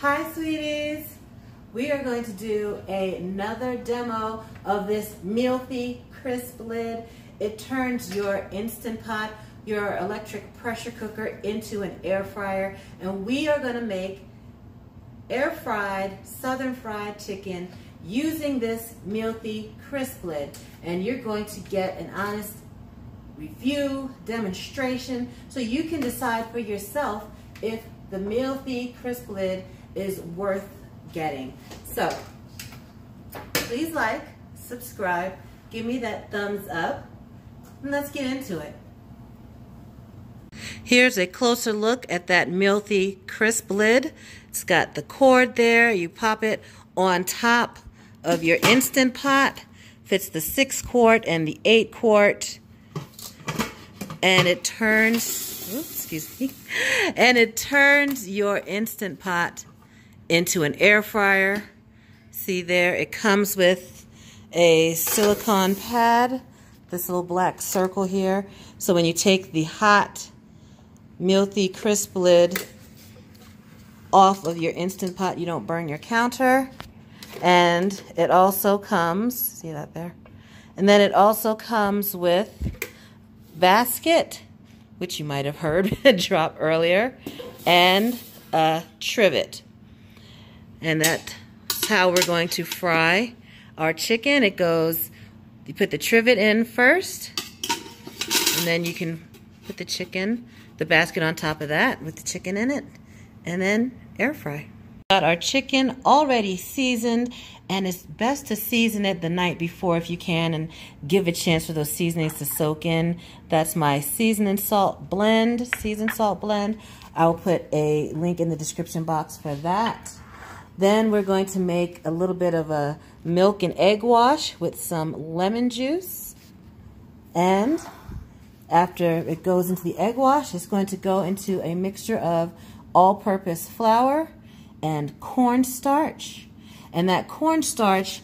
Hi sweeties! We are going to do another demo of this Mealthy Crisp Lid. It turns your Instant Pot, your electric pressure cooker into an air fryer, and we are going to make air fried, southern fried chicken using this Mealthy Crisp Lid. And you're going to get an honest review, demonstration, so you can decide for yourself if the Mealthy Crisp Lid is worth getting. So please like, subscribe, give me that thumbs up, and let's get into it. Here's a closer look at that Mealthy Crisp Lid. It's got the cord there. You pop it on top of your Instant Pot. Fits the 6 quart and the 8 quart. And it turns, oops, excuse me, and it turns your Instant Pot into an air fryer. See there, it comes with a silicone pad, this little black circle here. So when you take the hot Mealthy Crisp Lid off of your Instant Pot, you don't burn your counter. And it also comes, see that there? And then it also comes with basket, which you might have heard drop earlier, and a trivet. And that's how we're going to fry our chicken. It goes, you put the trivet in first, and then you can put the chicken, the basket on top of that with the chicken in it, and then air fry. Got our chicken already seasoned, and it's best to season it the night before if you can and give a chance for those seasonings to soak in. That's my seasoning salt blend, seasoned salt blend. I'll put a link in the description box for that. Then we're going to make a little bit of a milk and egg wash with some lemon juice. And after it goes into the egg wash, it's going to go into a mixture of all-purpose flour and cornstarch. And that cornstarch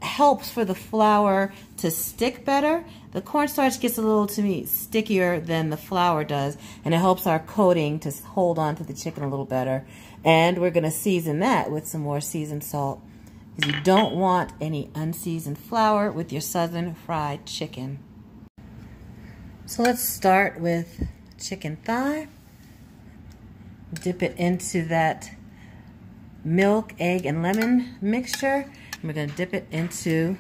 helps for the flour to stick better. The cornstarch gets a little, to me, stickier than the flour does, and it helps our coating to hold on to the chicken a little better. And we're going to season that with some more seasoned salt, because you don't want any unseasoned flour with your southern fried chicken. So let's start with chicken thigh. Dip it into that milk, egg, and lemon mixture. And we're going to dip it into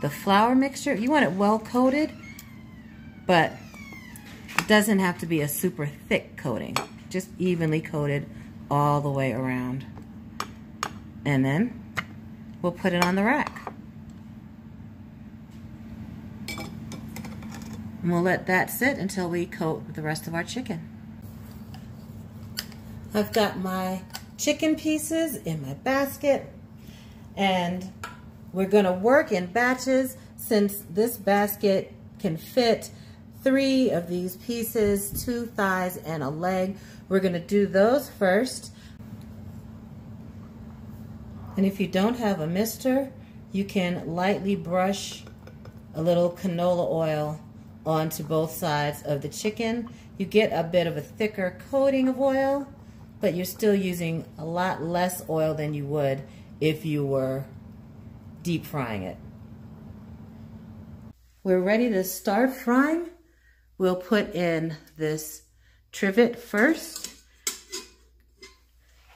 the flour mixture. You want it well coated, but it doesn't have to be a super thick coating. Just evenly coated all the way around. And then we'll put it on the rack. And we'll let that sit until we coat the rest of our chicken. I've got my chicken pieces in my basket, and we're going to work in batches. Since this basket can fit 3 of these pieces, 2 thighs and a leg, we're going to do those first. And if you don't have a mister, you can lightly brush a little canola oil onto both sides of the chicken. You get a bit of a thicker coating of oil, but you're still using a lot less oil than you would if you were deep frying it. We're ready to start frying. We'll put in this trivet first.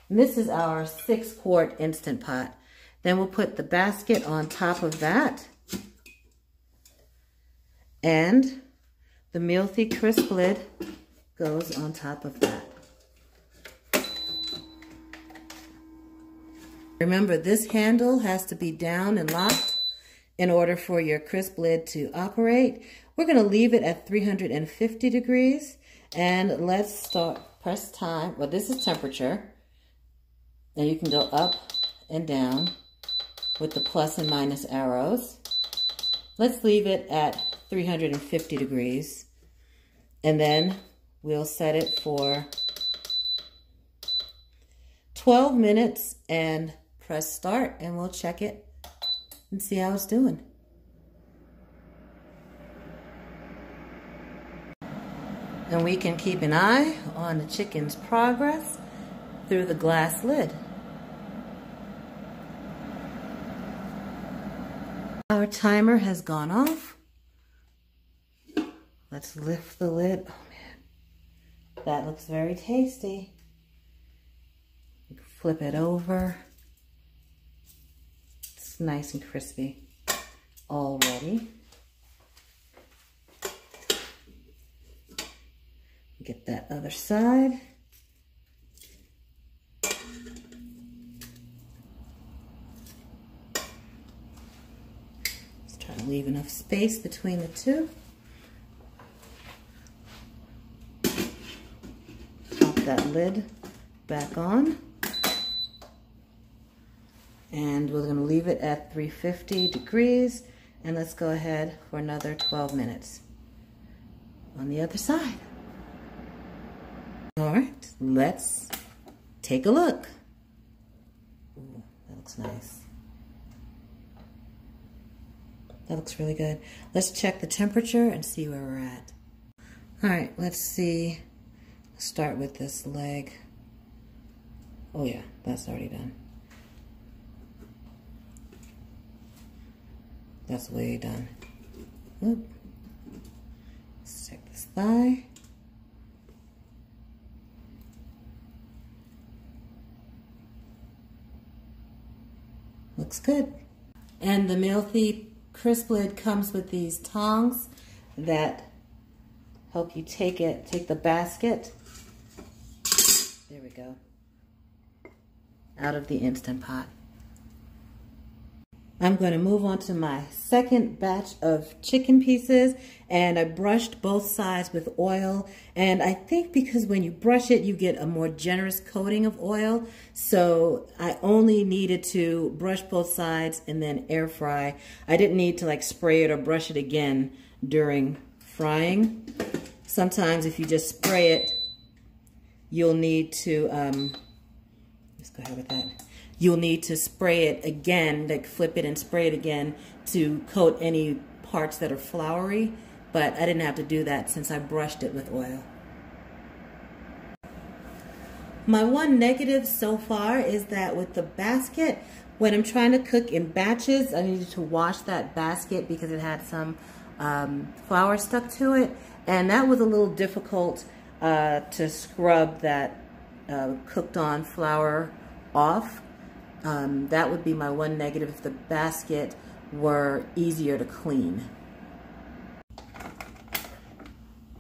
And this is our 6 quart Instant Pot. Then we'll put the basket on top of that. And the Mealthy Crisp Lid goes on top of that. Remember, this handle has to be down and locked in order for your crisp lid to operate. We're going to leave it at 350 degrees, and let's start, press time. Well, this is temperature, and you can go up and down with the plus and minus arrows. Let's leave it at 350 degrees, and then we'll set it for 12 minutes and press start, and we'll check it and see how it's doing. And we can keep an eye on the chicken's progress through the glass lid. Our timer has gone off. Let's lift the lid. Oh man, that looks very tasty. You can flip it over. It's nice and crispy already. Get that other side. Let's try to leave enough space between the two. Pop that lid back on. And we're going to leave it at 350 degrees. And let's go ahead for another 12 minutes on the other side. All right, let's take a look. Ooh, that looks nice. That looks really good. Let's check the temperature and see where we're at. All right, let's see. Let's start with this leg. Oh yeah, that's already done. That's way done. Oop. Let's check this thigh. Looks good. And the Mealthy CrispLid comes with these tongs that help you take the basket, there we go, out of the Instant Pot. I'm going to move on to my second batch of chicken pieces, and I brushed both sides with oil, and I think because when you brush it you get a more generous coating of oil, so I only needed to brush both sides and then air fry. I didn't need to like spray it or brush it again during frying. Sometimes if you just spray it, you'll need to let's go ahead with that. You'll need to spray it again, like flip it and spray it again to coat any parts that are floury, but I didn't have to do that since I brushed it with oil. My one negative so far is that with the basket, when I'm trying to cook in batches, I needed to wash that basket because it had some flour stuck to it, and that was a little difficult to scrub that cooked on flour off. That would be my one negative if the basket were easier to clean.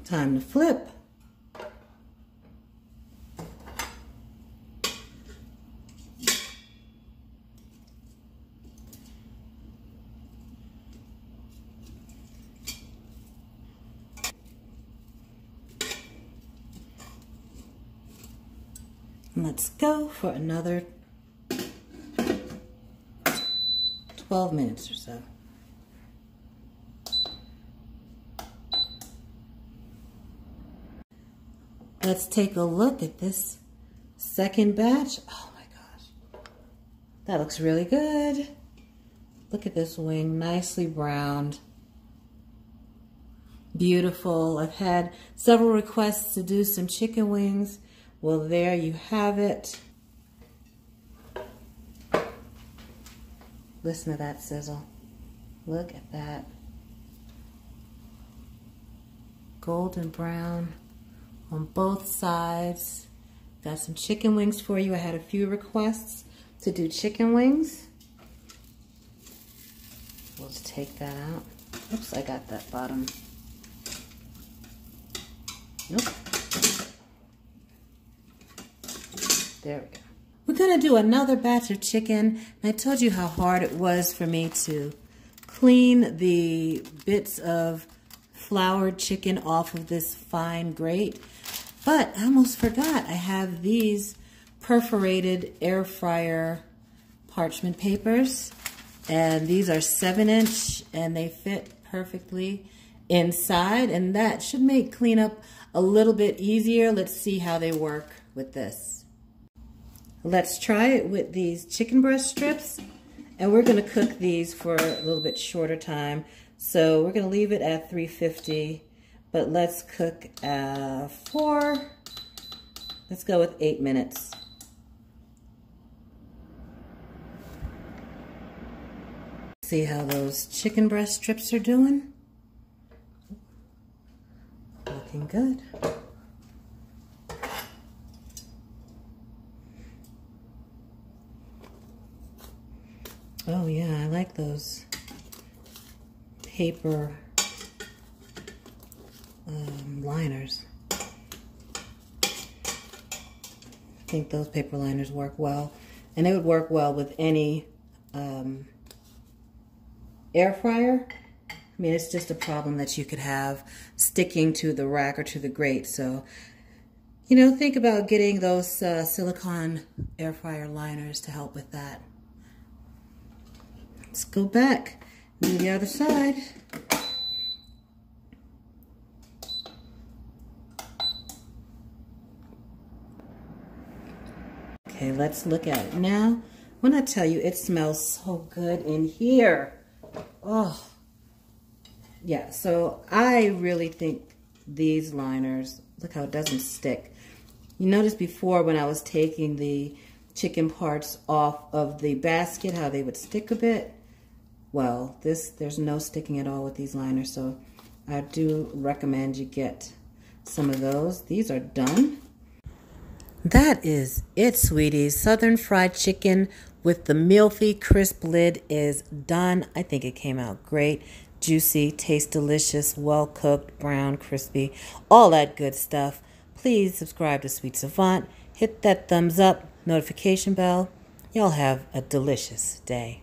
Time to flip. Let's go for another 12 minutes or so. Let's take a look at this second batch. Oh my gosh, that looks really good. Look at this wing, nicely browned. Beautiful. I've had several requests to do some chicken wings. Well, there you have it. Listen to that sizzle. Look at that. Golden brown on both sides. Got some chicken wings for you. I had a few requests to do chicken wings. We'll just take that out. Oops, I got that bottom. Nope. There we go. We're gonna do another batch of chicken. I told you how hard it was for me to clean the bits of floured chicken off of this fine grate. But I almost forgot, I have these perforated air fryer parchment papers. And these are 7-inch and they fit perfectly inside. And that should make cleanup a little bit easier. Let's see how they work with this. Let's try it with these chicken breast strips, and we're going to cook these for a little bit shorter time. So we're going to leave it at 350, but let's cook let's go with 8 minutes. . See how those chicken breast strips are doing? Looking good. Oh yeah, I like those paper liners. I think those paper liners work well, and they would work well with any air fryer. I mean, it's just a problem that you could have sticking to the rack or to the grate. So, you know, think about getting those silicone air fryer liners to help with that. Let's go back, do the other side. Okay, let's look at it now. When I tell you it smells so good in here. Oh, yeah, so I really think these liners, look how it doesn't stick. You noticed before when I was taking the chicken parts off of the basket, how they would stick a bit? Well, there's no sticking at all with these liners, so I do recommend you get some of those. These are done. That is it, sweeties. Southern fried chicken with the Mealthy Crisp Lid is done. I think it came out great. Juicy, tastes delicious, well cooked, brown, crispy, all that good stuff. Please subscribe to Sweet Savant. Hit that thumbs up, notification bell. Y'all have a delicious day.